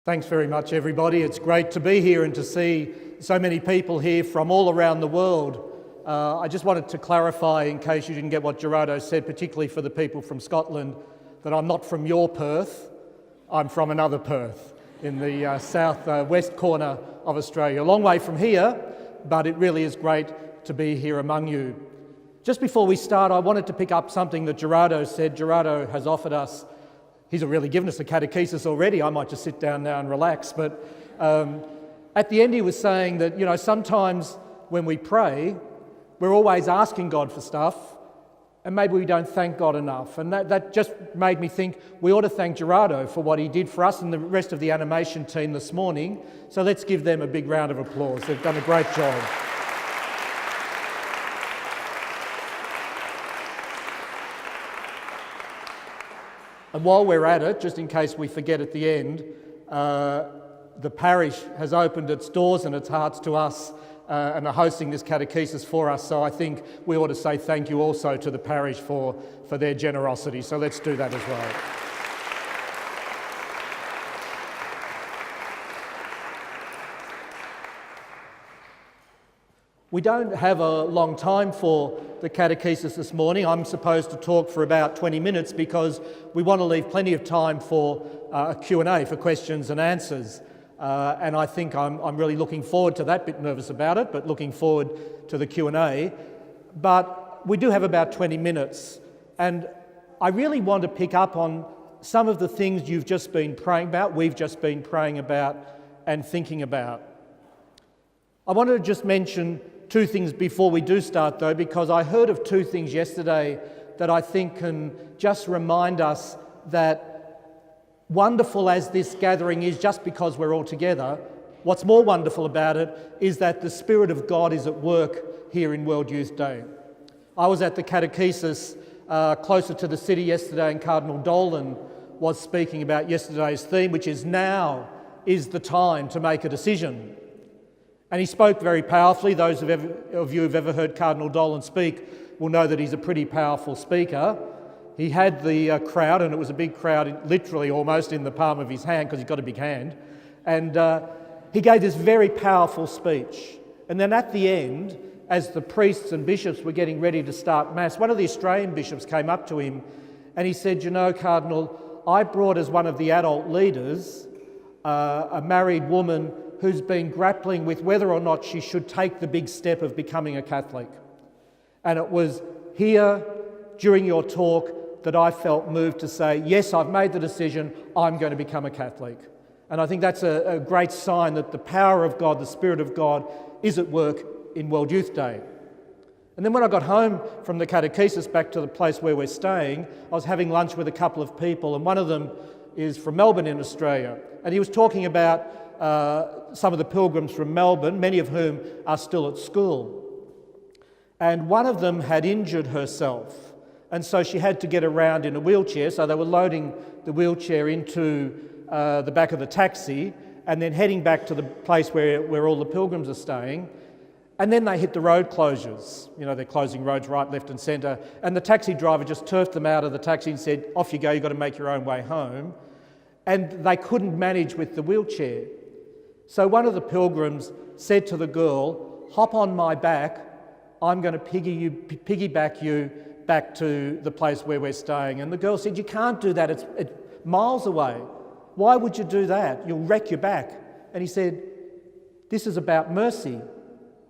Thanks very much, everybody. It's great to be here and to see so many people here from all around the world. I just wanted to clarify, in case you didn't get what Gerardo said, particularly for the people from Scotland, that I'm not from your Perth, I'm from another Perth in the south-west corner of Australia. A long way from here, but it really is great to be here among you. Just before we start, I wanted to pick up something that Gerardo said. Gerardo has offered us, he's really given us a catechesis already. I might just sit down now and relax. But at the end he was saying that, sometimes when we pray, we're always asking God for stuff, and maybe we don't thank God enough. And that just made me think we ought to thank Gerardo for what he did for us and the rest of the animation team this morning. So let's give them a big round of applause. They've done a great job. And while we're at it, just in case we forget at the end, the parish has opened its doors and its hearts to us and are hosting this catechesis for us. So I think we ought to say thank you also to the parish for their generosity. So let's do that as well. We don't have a long time for the catechesis this morning. I'm supposed to talk for about 20 minutes because we want to leave plenty of time for a Q&A, for questions and answers. And I think I'm really looking forward to that, bit nervous about it, but looking forward to the Q&A. But we do have about 20 minutes, and I really want to pick up on some of the things you've just been praying about, we've just been praying about and thinking about. I wanted to just mention two things before we do start though, because I heard of two things yesterday that I think can just remind us that wonderful as this gathering is just because we're all together, what's more wonderful about it is that the Spirit of God is at work here in World Youth Day. I was at the catechesis closer to the city yesterday, and Cardinal Dolan was speaking about yesterday's theme, which is now is the time to make a decision. And he spoke very powerfully. Those of you who've ever heard Cardinal Dolan speak will know that he's a pretty powerful speaker. He had the crowd, and it was a big crowd, literally almost in the palm of his hand, because he's got a big hand. And he gave this very powerful speech. And then at the end, as the priests and bishops were getting ready to start Mass, one of the Australian bishops came up to him and he said, Cardinal, I brought as one of the adult leaders a married woman who's been grappling with whether or not she should take the big step of becoming a Catholic. And it was here, during your talk, that I felt moved to say, yes, I've made the decision, I'm going to become a Catholic. And I think that's a great sign that the power of God, the Spirit of God, is at work in World Youth Day. And then when I got home from the catechesis back to the place where we're staying, I was having lunch with a couple of people, and one of them is from Melbourne in Australia. And he was talking about some of the pilgrims from Melbourne, many of whom are still at school. And one of them had injured herself, and so she had to get around in a wheelchair, so they were loading the wheelchair into the back of the taxi and then heading back to the place where all the pilgrims are staying. And then they hit the road closures. They're closing roads right, left and centre, and the taxi driver just turfed them out of the taxi and said, off you go, you've got to make your own way home. And they couldn't manage with the wheelchair. So one of the pilgrims said to the girl, hop on my back, I'm going to piggyback you back to the place where we're staying. And the girl said, you can't do that, it's miles away. Why would you do that? You'll wreck your back. And he said, this is about mercy.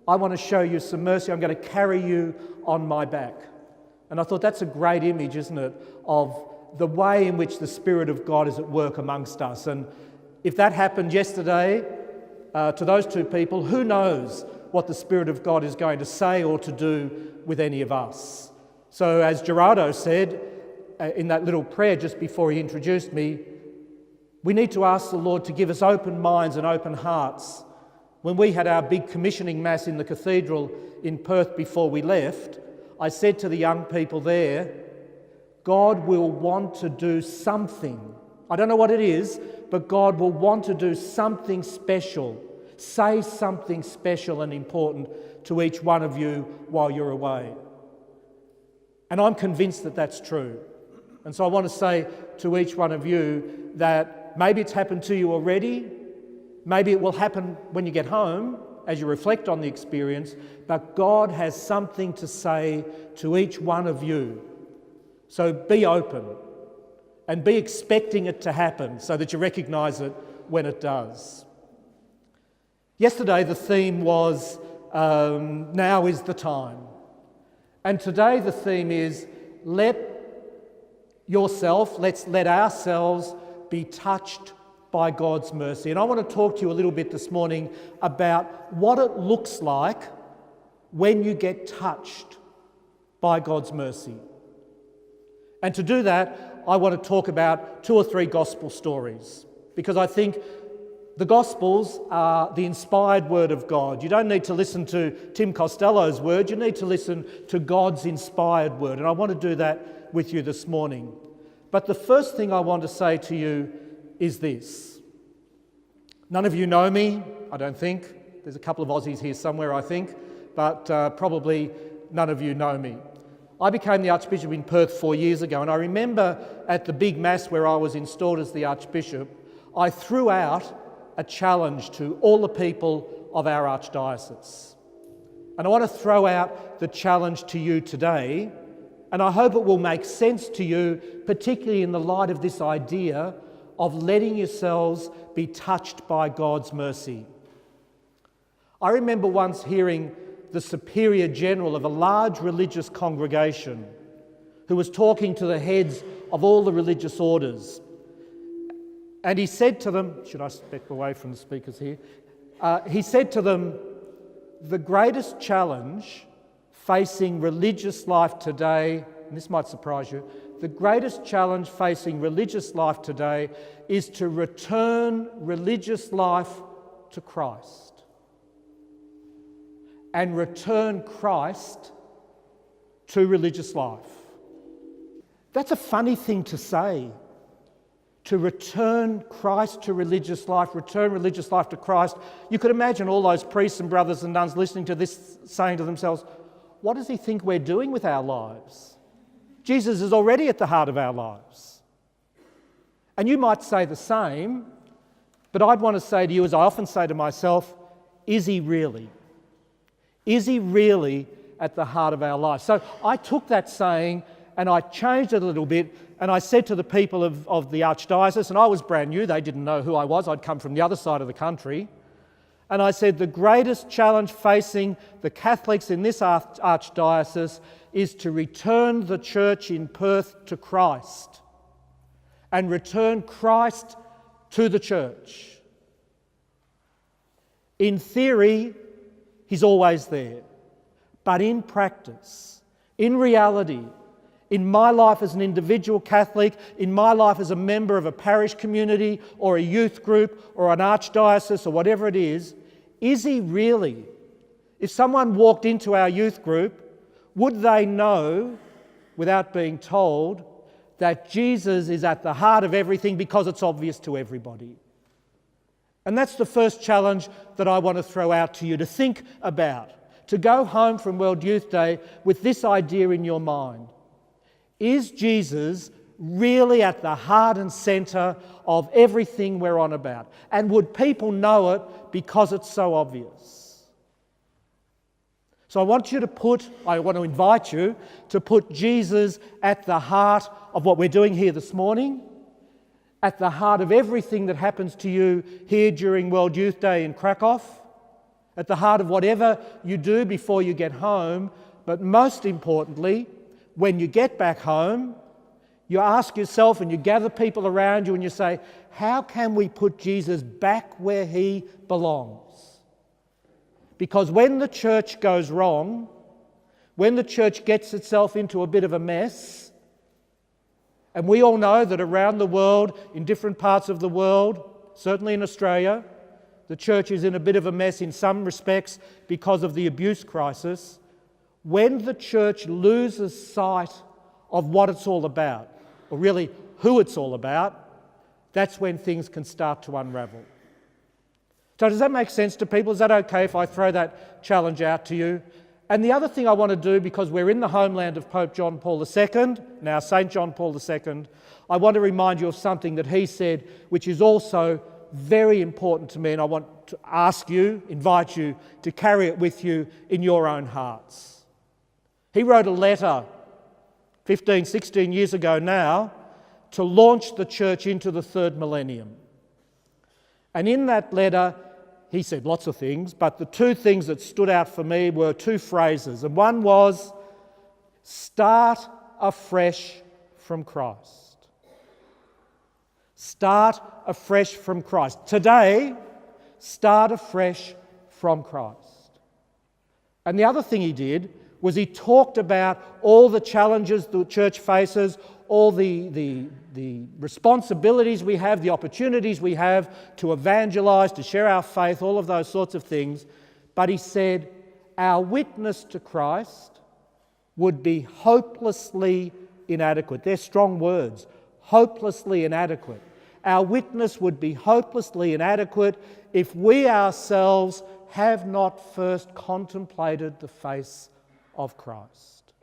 I want to show you some mercy, I'm going to carry you on my back. And I thought that's a great image, isn't it, of the way in which the Spirit of God is at work amongst us. And if that happened yesterday, to those two people, who knows what the Spirit of God is going to say or to do with any of us. So as Gerardo said in that little prayer just before he introduced me, we need to ask the Lord to give us open minds and open hearts. When we had our big commissioning Mass in the cathedral in Perth before we left, I said to the young people there, God will want to do something. I don't know what it is, but God will want to do something special, say something special and important to each one of you while you're away. And I'm convinced that that's true. And so I want to say to each one of you that Maybe it's happened to you already. Maybe it will happen when you get home as you reflect on the experience. But God has something to say to each one of you. So be open and be expecting it to happen so that you recognise it when it does. Yesterday the theme was now is the time. And today the theme is let's let ourselves be touched by God's mercy. And I want to talk to you a little bit this morning about what it looks like when you get touched by God's mercy. And to do that, I want to talk about 2 or 3 gospel stories, because I think the Gospels are the inspired word of God. You don't need to listen to Tim Costelloe's word, you need to listen to God's inspired word. And I want to do that with you this morning. But the first thing I want to say to you is this. None of you know me, I don't think. There's a couple of Aussies here somewhere, I think, but probably none of you know me. I became the Archbishop in Perth 4 years ago, and I remember at the big Mass where I was installed as the Archbishop, I threw out a challenge to all the people of our Archdiocese. And I want to throw out the challenge to you today, and I hope it will make sense to you, particularly in the light of this idea of letting yourselves be touched by God's mercy. I remember once hearing the Superior General of a large religious congregation who was talking to the heads of all the religious orders. And he said to them, should I step away from the speakers here? He said to them, the greatest challenge facing religious life today, and this might surprise you, the greatest challenge facing religious life today is to return religious life to Christ. And return Christ to religious life. That's a funny thing to say. To return Christ to religious life, return religious life to Christ. You could imagine all those priests and brothers and nuns listening to this saying to themselves, what does he think we're doing with our lives? Jesus is already at the heart of our lives. And you might say the same, but I'd want to say to you, as I often say to myself, is he really? Is he really at the heart of our lives? So I took that saying and I changed it a little bit, and I said to the people of the Archdiocese, and I was brand new, they didn't know who I was, I'd come from the other side of the country, and I said the greatest challenge facing the Catholics in this Archdiocese is to return the church in Perth to Christ and return Christ to the church. In theory, he's always there, but in practice, in reality, in my life as an individual Catholic, in my life as a member of a parish community or a youth group or an archdiocese or whatever it is he really? If someone walked into our youth group, would they know, without being told, that Jesus is at the heart of everything because it's obvious to everybody? And that's the first challenge that I want to throw out to you to think about, to go home from World Youth Day with this idea in your mind. Is Jesus really at the heart and centre of everything we're on about? And would people know it because it's so obvious? So I want to invite you to put Jesus at the heart of what we're doing here this morning, at the heart of everything that happens to you here during World Youth Day in Krakow, at the heart of whatever you do before you get home, but most importantly, when you get back home, you ask yourself and you gather people around you and you say, how can we put Jesus back where he belongs? Because when the church goes wrong, when the church gets itself into a bit of a mess, and we all know that around the world, in different parts of the world, certainly in Australia, the church is in a bit of a mess in some respects because of the abuse crisis. When the church loses sight of what it's all about, or really who it's all about, that's when things can start to unravel. So does that make sense to people? Is that okay if I throw that challenge out to you? And the other thing I want to do, because we're in the homeland of Pope John Paul II, now St. John Paul II, I want to remind you of something that he said, which is also very important to me, and I want to ask you, invite you to carry it with you in your own hearts. He wrote a letter 15, 16 years ago now to launch the church into the third millennium. And in that letter, he said lots of things, but the two things that stood out for me were two phrases. And one was, start afresh from Christ. Start afresh from Christ. Today, start afresh from Christ. And the other thing he did was he talked about all the challenges the church faces, all the responsibilities we have, the opportunities we have to evangelise, to share our faith, all of those sorts of things. But he said, our witness to Christ would be hopelessly inadequate. They're strong words, hopelessly inadequate. Our witness would be hopelessly inadequate if we ourselves have not first contemplated the face of Christ.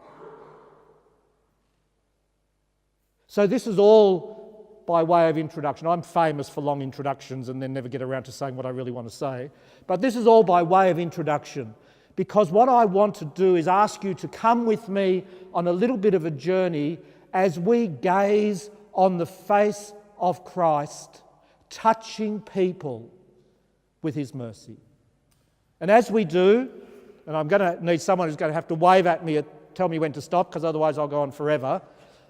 So this is all by way of introduction. I'm famous for long introductions and then never get around to saying what I really want to say. But this is all by way of introduction, because what I want to do is ask you to come with me on a little bit of a journey as we gaze on the face of Christ, touching people with his mercy. And as we do, and I'm going to need someone who's going to have to wave at me and tell me when to stop, because otherwise I'll go on forever.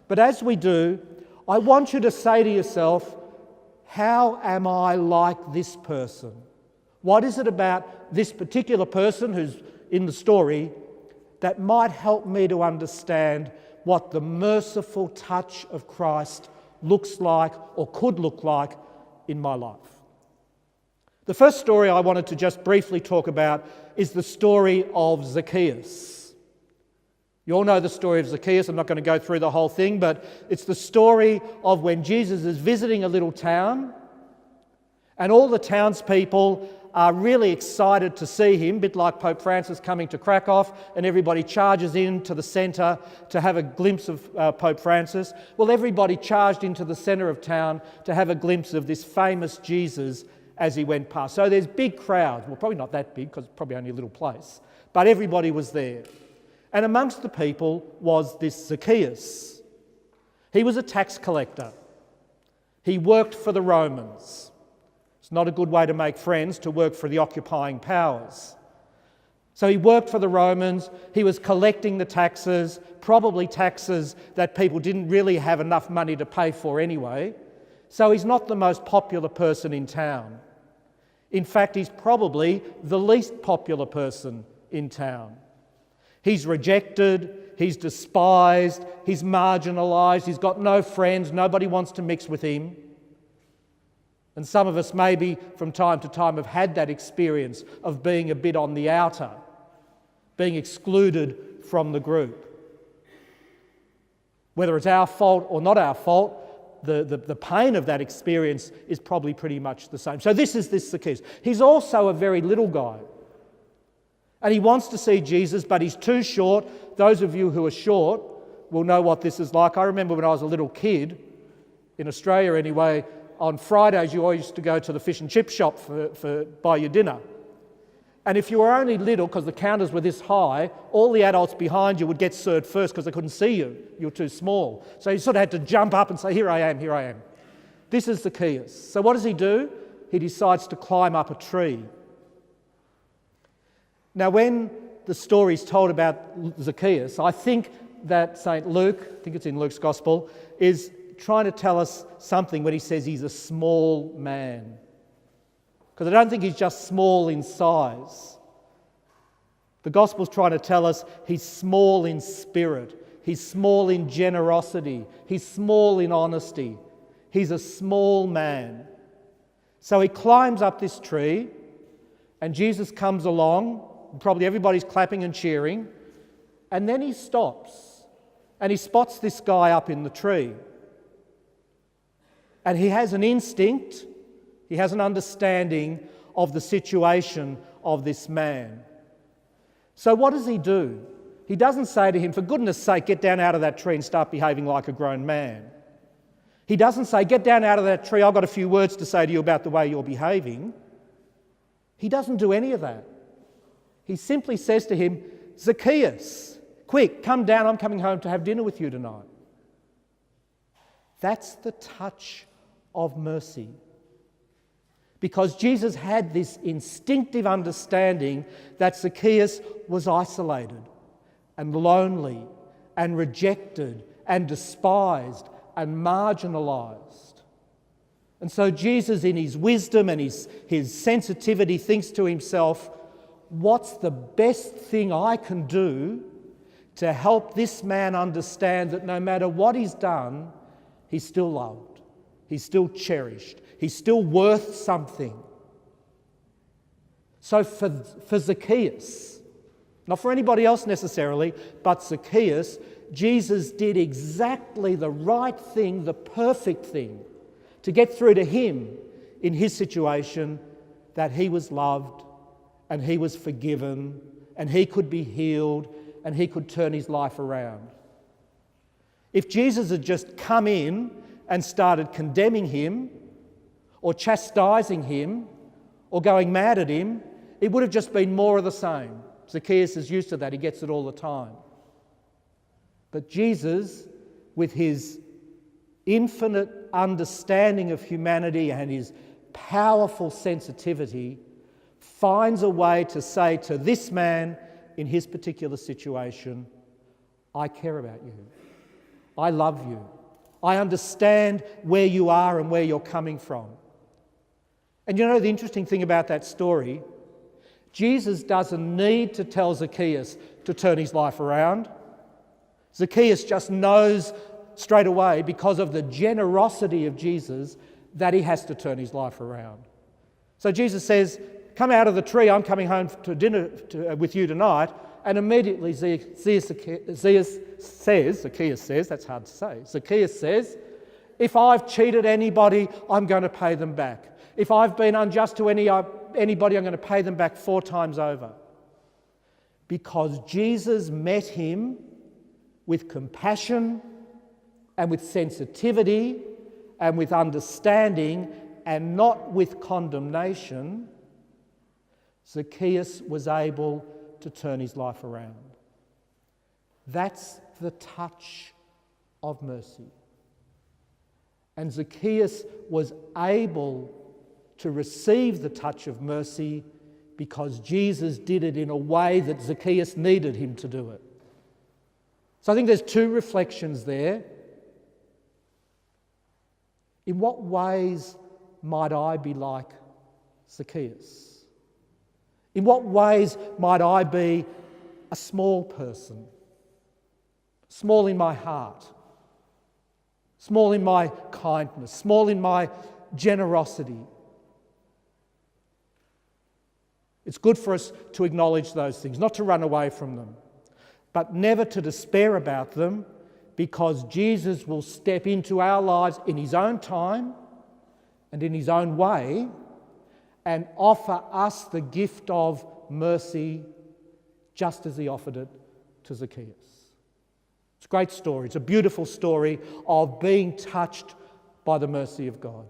But as we do, I want you to say to yourself, how am I like this person? What is it about this particular person who's in the story that might help me to understand what the merciful touch of Christ looks like or could look like in my life? The first story I wanted to just briefly talk about is the story of Zacchaeus. You all know the story of Zacchaeus. I'm not going to go through the whole thing, but it's the story of when Jesus is visiting a little town and all the townspeople are really excited to see him, a bit like Pope Francis coming to Krakow, and everybody charges into the centre to have a glimpse of Pope Francis. Well, everybody charged into the centre of town to have a glimpse of this famous Jesus as he went past. So there's big crowds, well, probably not that big because it's probably only a little place, but everybody was there. And amongst the people was this Zacchaeus. He was a tax collector. He worked for the Romans. It's not a good way to make friends, to work for the occupying powers. So he worked for the Romans. He was collecting the taxes, probably taxes that people didn't really have enough money to pay for anyway. So he's not the most popular person in town. In fact, he's probably the least popular person in town. He's rejected, he's despised, he's marginalised, he's got no friends, nobody wants to mix with him. And some of us maybe from time to time have had that experience of being a bit on the outer, being excluded from the group. Whether it's our fault or not our fault, the pain of that experience is probably pretty much the same. So this is this Zacchaeus. He's also a very little guy. And he wants to see Jesus, but he's too short. Those of you who are short will know what this is like. I remember when I was a little kid, in Australia anyway, on Fridays you always used to go to the fish and chip shop for buy your dinner. And if you were only little, because the counters were this high, all the adults behind you would get served first because they couldn't see you. You were too small. So you sort of had to jump up and say, here I am, here I am. This is Zacchaeus. So what does he do? He decides to climb up a tree. Now when the story is told about Zacchaeus, I think that St. Luke, I think it's in Luke's Gospel, is trying to tell us something when he says he's a small man. Because I don't think he's just small in size. The Gospel's trying to tell us he's small in spirit, he's small in generosity, he's small in honesty. He's a small man. So he climbs up this tree and Jesus comes along, and probably everybody's clapping and cheering, and then he stops and he spots this guy up in the tree. And he has an instinct, he has an understanding of the situation of this man. So what does he do? He doesn't say to him, for goodness sake, get down out of that tree and start behaving like a grown man. He doesn't say, get down out of that tree, I've got a few words to say to you about the way you're behaving. He doesn't do any of that. He simply says to him, Zacchaeus, quick, come down, I'm coming home to have dinner with you tonight. That's the touch of mercy. Because Jesus had this instinctive understanding that Zacchaeus was isolated and lonely and rejected and despised and marginalised. And so Jesus, in his wisdom and his sensitivity, thinks to himself, what's the best thing I can do to help this man understand that no matter what he's done, he's still loved, he's still cherished, he's still worth something. So for Zacchaeus, not for anybody else necessarily, but Zacchaeus, Jesus did exactly the right thing, the perfect thing, to get through to him in his situation, that he was loved and he was forgiven and he could be healed and he could turn his life around. If Jesus had just come in and started condemning him or chastising him or going mad at him, it would have just been more of the same. Zacchaeus is used to that, he gets it all the time. But Jesus, with his infinite understanding of humanity and his powerful sensitivity, finds a way to say to this man in his particular situation, I care about you. I love you. I understand where you are and where you're coming from. And you know the interesting thing about that story? Jesus doesn't need to tell Zacchaeus to turn his life around. Zacchaeus just knows straight away, because of the generosity of Jesus, that he has to turn his life around. So Jesus says, come out of the tree, I'm coming home to dinner with you tonight. And immediately Zacchaeus says, that's hard to say, Zacchaeus says, if I've cheated anybody, I'm going to pay them back. If I've been unjust to anybody, I'm going to pay them back 4 times over. Because Jesus met him with compassion and with sensitivity and with understanding and not with condemnation, Zacchaeus was able to turn his life around. That's the touch of mercy. And Zacchaeus was able to receive the touch of mercy because Jesus did it in a way that Zacchaeus needed him to do it. So I think there's 2 reflections there. In what ways might I be like Zacchaeus? In what ways might I be a small person? Small in my heart, small in my kindness, small in my generosity. It's good for us to acknowledge those things, not to run away from them, but never to despair about them, because Jesus will step into our lives in his own time and in his own way and offer us the gift of mercy just as he offered it to Zacchaeus. It's a great story. It's a beautiful story of being touched by the mercy of God.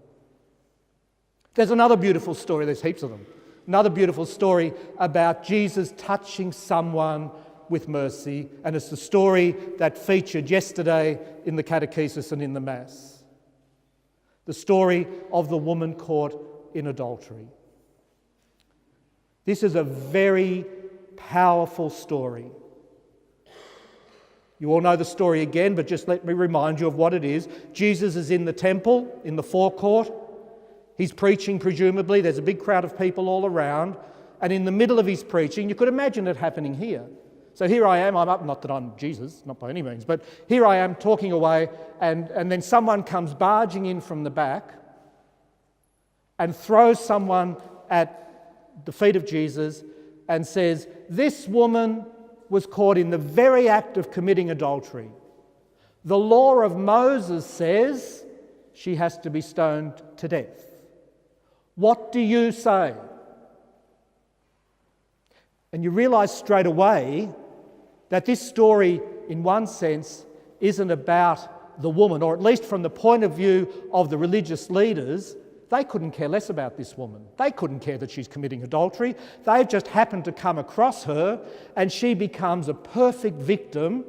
There's another beautiful story, there's heaps of them, another beautiful story about Jesus touching someone with mercy, and it's the story that featured yesterday in the Catechesis and in the Mass. The story of the woman caught in adultery. This is a very powerful story. You all know the story again, but just let me remind you of what it is. Jesus is in the temple, in the forecourt. He's preaching, presumably. There's a big crowd of people all around. And in the middle of his preaching, you could imagine it happening here. So here I am, I'm up, not that I'm Jesus, not by any means, but here I am talking away, and then someone comes barging in from the back and throws someone at the feet of Jesus and says, this woman was caught in the very act of committing adultery. The law of Moses says she has to be stoned to death. What do you say? And you realise straight away that this story, in one sense, isn't about the woman, or at least from the point of view of the religious leaders, they couldn't care less about this woman. They couldn't care that she's committing adultery. They've just happened to come across her, and she becomes a perfect victim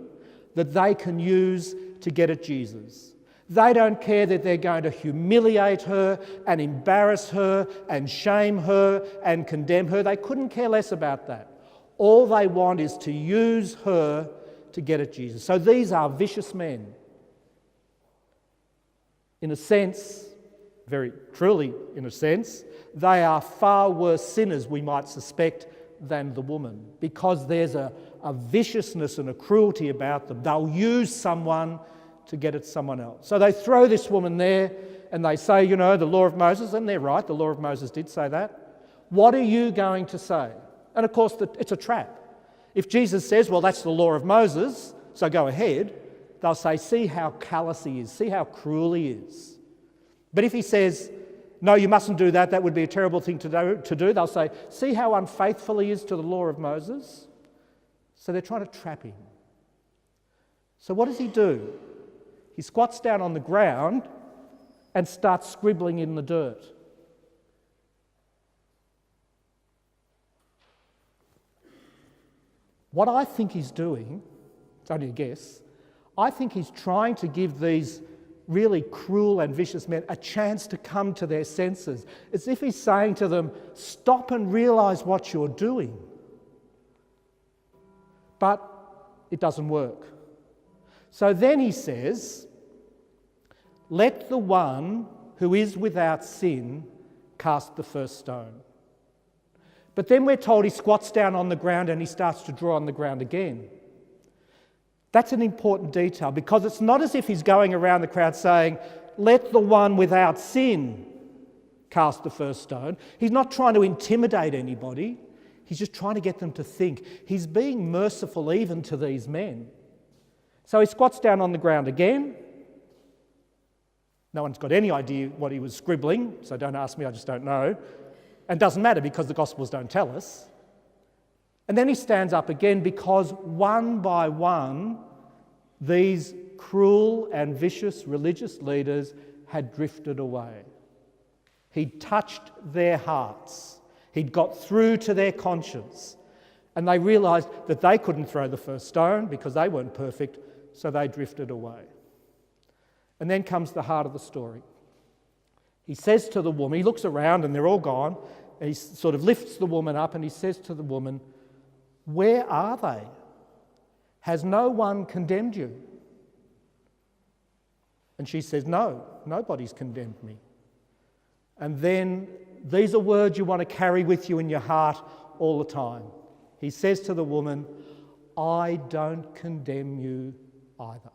that they can use to get at Jesus. They don't care that they're going to humiliate her and embarrass her and shame her and condemn her. They couldn't care less about that. All they want is to use her to get at Jesus. So these are vicious men. In a sense, very truly in a sense, they are far worse sinners, we might suspect, than the woman, because there's a viciousness and a cruelty about them. They'll use someone to get at someone else. So they throw this woman there and they say, you know, the law of Moses, and they're right, the law of Moses did say that. What are you going to say? And of course, it's a trap. If Jesus says, well, that's the law of Moses, so go ahead, they'll say, see how callous he is, see how cruel he is. But if he says, no, you mustn't do that, that would be a terrible thing to do, they'll say, see how unfaithful he is to the law of Moses. So they're trying to trap him. So what does he do? He squats down on the ground and starts scribbling in the dirt. What I think he's doing, it's only a guess, I think he's trying to give these really cruel and vicious men a chance to come to their senses. As if he's saying to them, stop and realise what you're doing. But it doesn't work. So then he says, let the one who is without sin cast the first stone. But then we're told he squats down on the ground and he starts to draw on the ground again. That's an important detail, because it's not as if he's going around the crowd saying, let the one without sin cast the first stone. He's not trying to intimidate anybody. He's just trying to get them to think. He's being merciful even to these men. So he squats down on the ground again. No one's got any idea what he was scribbling, so don't ask me, I just don't know. And it doesn't matter because the Gospels don't tell us. And then he stands up again, because one by one, these cruel and vicious religious leaders had drifted away. He'd touched their hearts. He'd got through to their conscience. And they realised that they couldn't throw the first stone because they weren't perfect, so they drifted away. And then comes the heart of the story. He says to the woman, he looks around and they're all gone, and he sort of lifts the woman up and he says to the woman, where are they? Has no one condemned you? And she says, no, nobody's condemned me. And then these are words you want to carry with you in your heart all the time. He says to the woman, I don't condemn you either.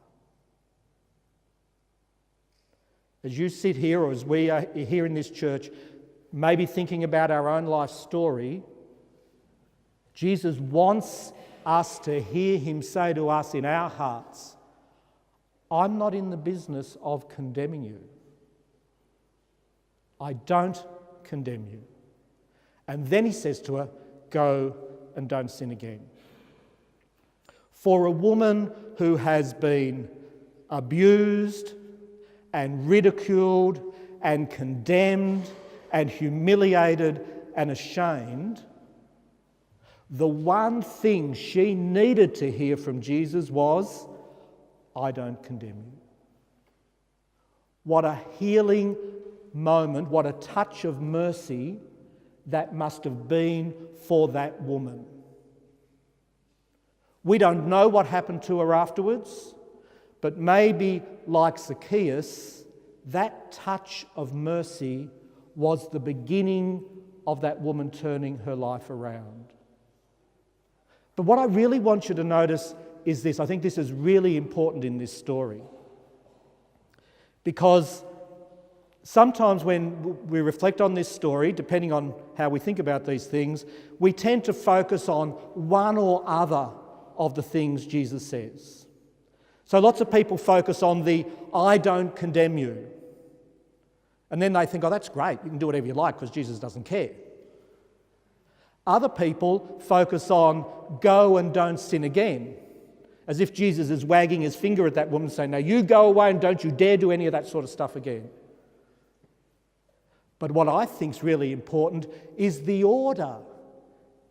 As you sit here, or as we are here in this church, maybe thinking about our own life story, Jesus wants us to hear him say to us in our hearts, I'm not in the business of condemning you. I don't condemn you. And then he says to her, go and don't sin again. For a woman who has been abused and ridiculed and condemned and humiliated and ashamed, the one thing she needed to hear from Jesus was, I don't condemn you. What a healing moment, what a touch of mercy that must have been for that woman. We don't know what happened to her afterwards, but maybe, like Zacchaeus, that touch of mercy was the beginning of that woman turning her life around. But what I really want you to notice is this. I think this is really important in this story. Because sometimes when we reflect on this story, depending on how we think about these things, we tend to focus on one or other of the things Jesus says. So lots of people focus on the I don't condemn you. And then they think, oh, that's great, you can do whatever you like because Jesus doesn't care. Other people focus on go and don't sin again, as if Jesus is wagging his finger at that woman saying, now you go away and don't you dare do any of that sort of stuff again. But what I think is really important is the order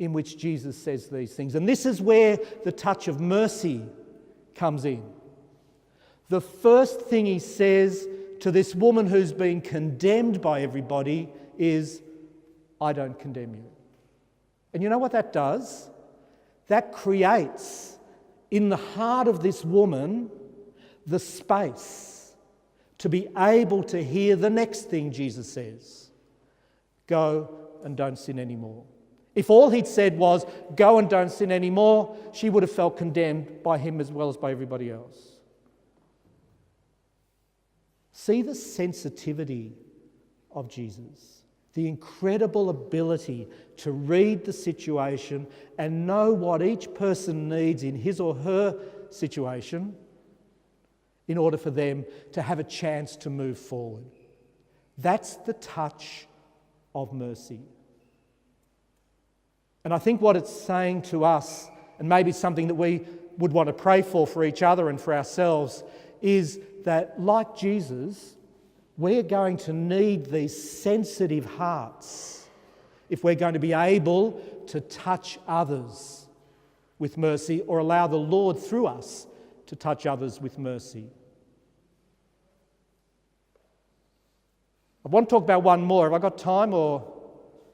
in which Jesus says these things. And this is where the touch of mercy comes in. The first thing he says to this woman who's been condemned by everybody is, I don't condemn you. And you know what that does? That creates in the heart of this woman the space to be able to hear the next thing Jesus says. Go and don't sin anymore. If all he'd said was, go and don't sin anymore, she would have felt condemned by him as well as by everybody else. See the sensitivity of Jesus, the incredible ability to read the situation and know what each person needs in his or her situation in order for them to have a chance to move forward. That's the touch of mercy. And I think what it's saying to us, and maybe something that we would want to pray for each other and for ourselves, is that like Jesus, we're going to need these sensitive hearts if we're going to be able to touch others with mercy or allow the Lord through us to touch others with mercy. I want to talk about one more. Have I got time or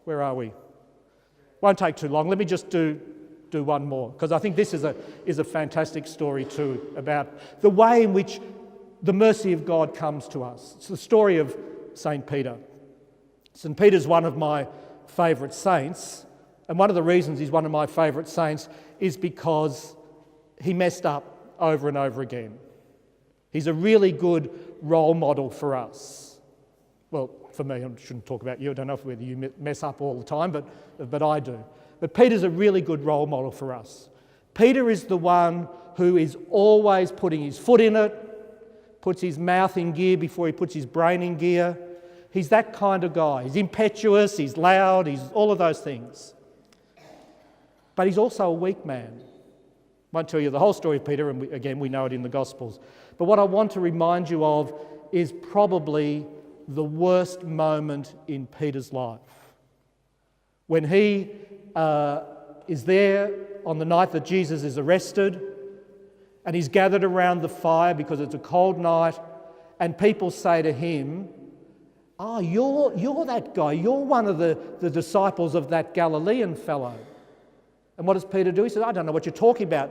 where are we? Won't take too long. Let me just do one more, because I think this is a fantastic story too about the way in which the mercy of God comes to us. It's the story of St. Peter. St. Peter's one of my favourite saints, and one of the reasons he's one of my favourite saints is because he messed up over and over again. He's a really good role model for us. Well, for me, I shouldn't talk about you. I don't know whether you mess up all the time, but I do. But Peter's a really good role model for us. Peter is the one who is always putting his foot in it, puts his mouth in gear before he puts his brain in gear. He's that kind of guy. He's impetuous, he's loud, he's all of those things. But he's also a weak man. I won't tell you the whole story of Peter, and again, we know it in the Gospels. But what I want to remind you of is probably the worst moment in Peter's life. When he is there on the night that Jesus is arrested, and he's gathered around the fire because it's a cold night, and people say to him, "Oh, you're that guy. You're one of the disciples of that Galilean fellow." And what does Peter do? He says, "I don't know what you're talking about.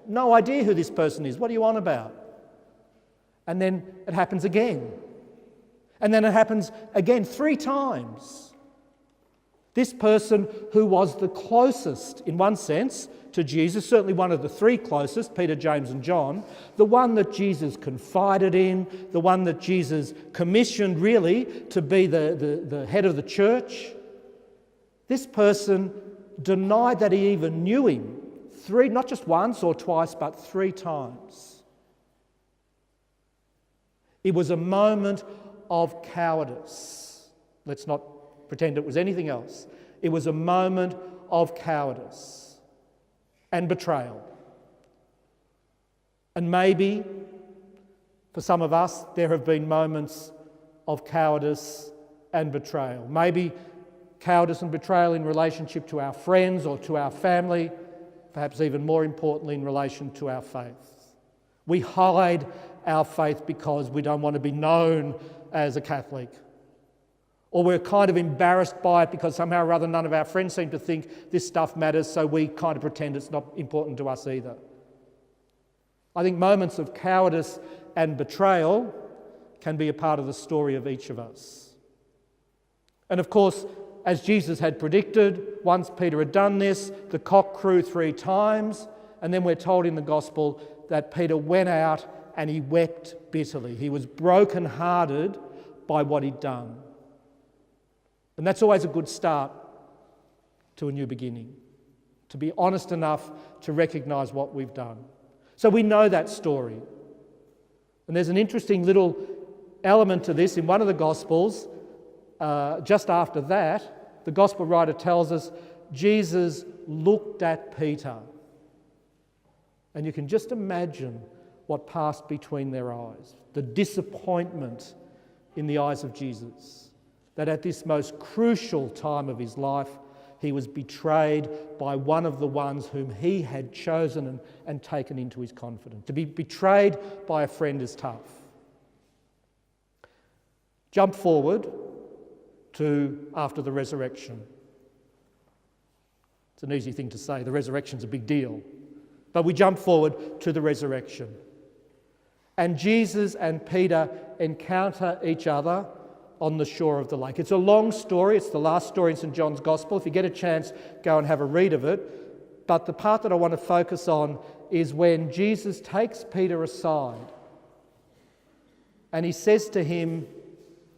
No idea who this person is. What are you on about?" And then it happens again. And then it happens again 3 times. This person who was the closest, in one sense, to Jesus, certainly one of the 3 closest, Peter, James and John, the one that Jesus confided in, the one that Jesus commissioned really to be the head of the church, this person denied that he even knew him 3, not just once or twice, but 3 times. It was a moment of cowardice. Let's not pretend it was anything else. It was a moment of cowardice and betrayal. And maybe for some of us there have been moments of cowardice and betrayal. Maybe cowardice and betrayal in relationship to our friends or to our family, perhaps even more importantly in relation to our faith. We hide our faith because we don't want to be known as a Catholic. Or we're kind of embarrassed by it because somehow or other none of our friends seem to think this stuff matters, so we kind of pretend it's not important to us either. I think moments of cowardice and betrayal can be a part of the story of each of us. And of course, as Jesus had predicted, once Peter had done this, the cock crew 3 times, and then we're told in the Gospel that Peter went out and he wept bitterly. He was broken-hearted by what he'd done. And that's always a good start to a new beginning, to be honest enough to recognise what we've done. So we know that story. And there's an interesting little element to this in one of the Gospels. Just after that, the Gospel writer tells us Jesus looked at Peter. And you can just imagine what passed between their eyes. The disappointment in the eyes of Jesus, that at this most crucial time of his life, he was betrayed by one of the ones whom he had chosen and taken into his confidence. To be betrayed by a friend is tough. Jump forward to after the resurrection. It's an easy thing to say. The resurrection's a big deal. But we jump forward to the resurrection. And Jesus and Peter encounter each other on the shore of the lake. It's a long story. It's the last story in St. John's Gospel. If you get a chance, go and have a read of it. But the part that I want to focus on is when Jesus takes Peter aside and he says to him,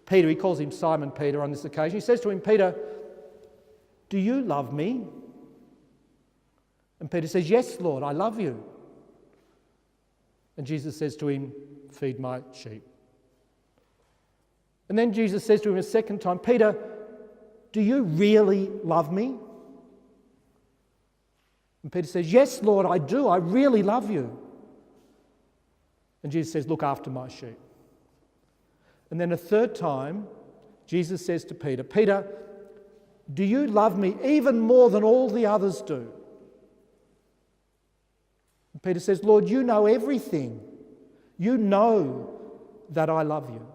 Peter, he calls him Simon Peter on this occasion, he says to him, Peter, do you love me? And Peter says, yes, Lord, I love you. And Jesus says to him, feed my sheep. And then Jesus says to him a second time, Peter, do you really love me? And Peter says, yes, Lord, I do. I really love you. And Jesus says, look after my sheep. And then a third time, Jesus says to Peter, Peter, do you love me even more than all the others do? And Peter says, Lord, you know everything. You know that I love you.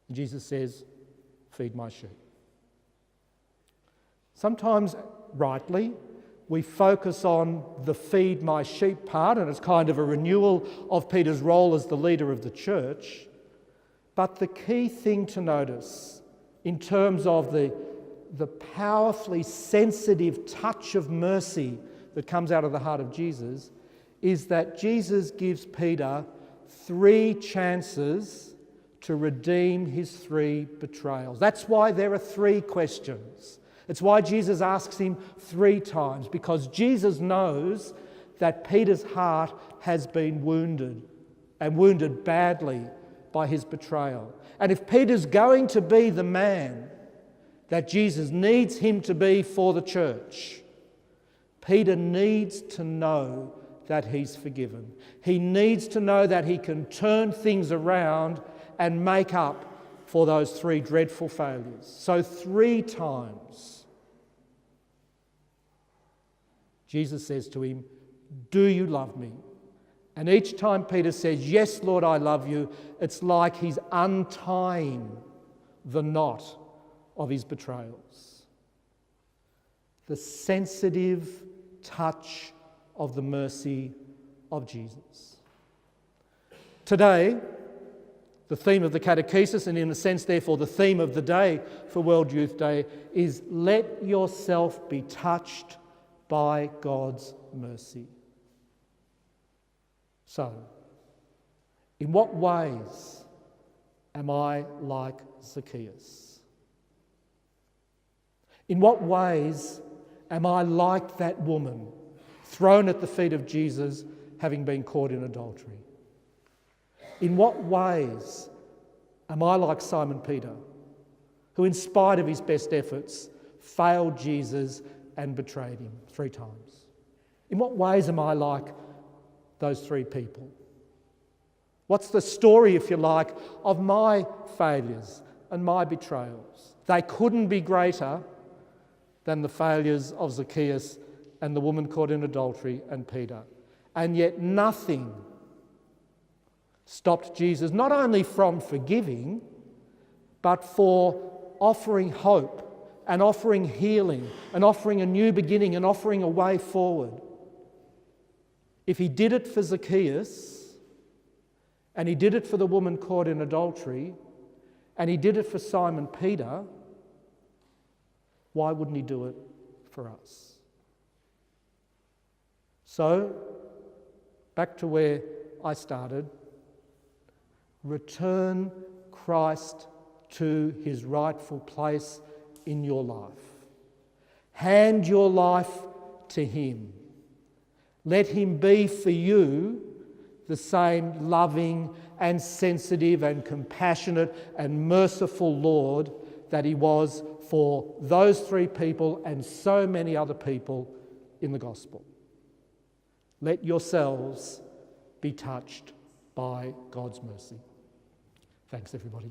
And Jesus says, feed my sheep. Sometimes, rightly, we focus on the feed my sheep part, and it's kind of a renewal of Peter's role as the leader of the church. But the key thing to notice in terms of the powerfully sensitive touch of mercy that comes out of the heart of Jesus is that Jesus gives Peter 3 chances to redeem his 3 betrayals. That's why there are 3 questions. It's why Jesus asks him 3 times, because Jesus knows that Peter's heart has been wounded, and wounded badly by his betrayal. And if Peter's going to be the man that Jesus needs him to be for the church, Peter needs to know that he's forgiven. He needs to know that he can turn things around and make up for those 3 dreadful failures. So 3 times, Jesus says to him, do you love me? And each time Peter says, yes, Lord, I love you, it's like he's untying the knot of his betrayals. The sensitive touch of the mercy of Jesus. Today, the theme of the Catechesis, and in a sense, therefore, the theme of the day for World Youth Day, is let yourself be touched by God's mercy. So, in what ways am I like Zacchaeus? In what ways am I like that woman thrown at the feet of Jesus, having been caught in adultery? In what ways am I like Simon Peter, who in spite of his best efforts failed Jesus and betrayed him 3 times? In what ways am I like those 3 people? What's the story, if you like, of my failures and my betrayals? They couldn't be greater than the failures of Zacchaeus and the woman caught in adultery and Peter. And yet nothing stopped Jesus not only from forgiving, but for offering hope and offering healing and offering a new beginning and offering a way forward. If he did it for Zacchaeus, and he did it for the woman caught in adultery, and he did it for Simon Peter, why wouldn't he do it for us? So, back to where I started. Return Christ to his rightful place in your life. Hand your life to him. Let him be for you the same loving and sensitive and compassionate and merciful Lord that he was for those 3 people and so many other people in the gospel. Let yourselves be touched by God's mercy. Thanks, everybody.